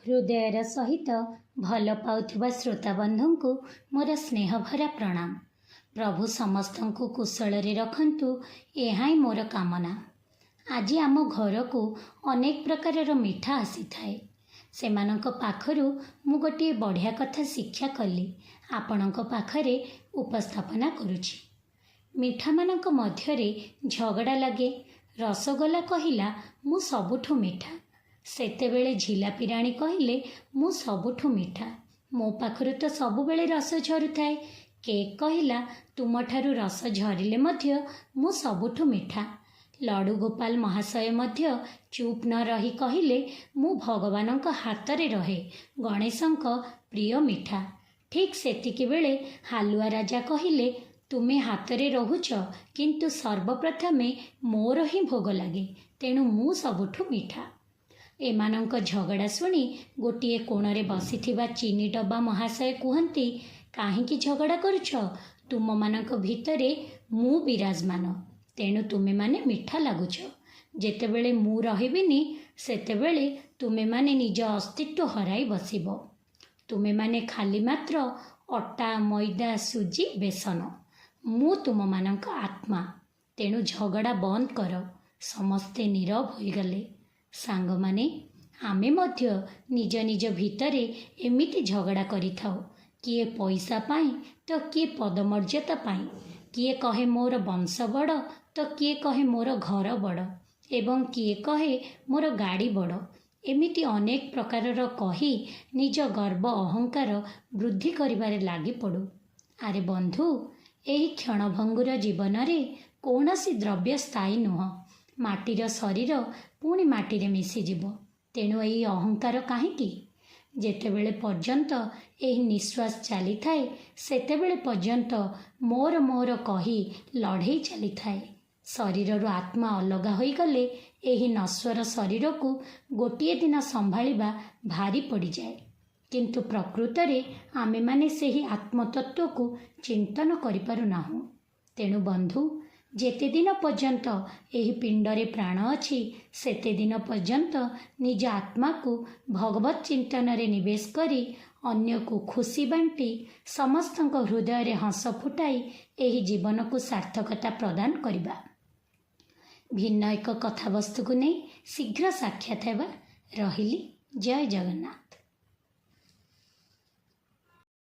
हृदयर सहित भल पाउथिबा श्रोताबंधु को मोर स्नेह भरा प्रणाम। प्रभु समस्त को कुशल रखंतु, यह ही मोर कामना। आज आम घर को अनेक प्रकार मिठा आसी थाए। सेमानंक पाखरु मु गोटे बढ़िया कथा शिक्षा कली आपणक पाखरे उपस्थापना करुछि। मिठा मानक मध्यरे झगड़ा लगे। रसगोला कहिला मु सबुठु मिठा, सेतेबेले झिलापी राणी कहिले मु सबुठु मिठा, मो पाखरु तो सबुबेले रस झरुथाए। केक कहिला तुमठारु रस झरिले मध्य मु सबुठु मिठा। लडू गोपाल महाशय मध्य चुप न रही कहिले मु भगवानंक हातरे रहे, गणेशंक प्रिय मिठा। ठीक सेतिकी बेले हालुआ राजा कहिले तुमे हातरे रहुच, किंतु सर्वप्रथमे मोर ही भोग लागे, तेणु मु सबुठु मिठा। एमानंक झगड़ा शुणी गोटे कोणरे बसिथिबा चीनी डब्बा महाशय कुहंती, काहींकी झगड़ा करुछ? तुम मानक भितरे मु विराजमान, तेणु तुमे माने मिठा लागुछ। जेतेबेले मु रहिबिनी सेतेबेले तुमे माने निज अस्तित्व हराई बसिबो। तुमे माने खाली मात्र अटा मैदा सुजी बेसन, मु तुम मानक आत्मा, तेणु झगड़ा बंद कर। समस्ते नीरव होइगले। सांग माने आमे मध्य निज निज भितरे एमिति झगड़ा करिथाउ, किए पैसा पाई तो किए पदमर्यादा पाई, किए कहे मोर वंश बड़ तो किए कहे मोर घर बड़, एवं किए कहे मोर गाड़ी बड़। एमिति अनेक प्रकारर कही निज गर्व अहंकार वृद्धि करिबारे लागि पड़ू। आरे बंधु, एही क्षणभंगुर जीवन रे कौनसी द्रव्य स्थायी नुह। माटीर शरीर पुणी माटीरे मिशिजिब, तेणु एही अहंकार काहींकी? जेतेबेले पर्यंत एही निश्वास चली थाए सेतेबेले पर्यंत मोर मोर कही लड़े चली थाए। शरीर आत्मा अलगा होई गले एही नश्वर शरीर को गोटिए दिन संभालिबा भारी पड़ी जाए, किंतु प्रकृतरे आमे माने सेही आत्मतत्व को चिंतन करि पारु नाहु। तेणु बंधु, जेते दिन पर्यंत एही पिंडरे प्राण अछि सेते दिन पर्यंत निज आत्मा को भगवत चिंतन रे निवेश करी अन्य को खुशी बांटी समस्तक हृदय रे हस फुटाई एही जीवन को सार्थकता प्रदान करिबा। भिन्न एक कथावस्तु को नहीं शीघ्र साक्षात हेबा। रहिली। जय जगन्नाथ।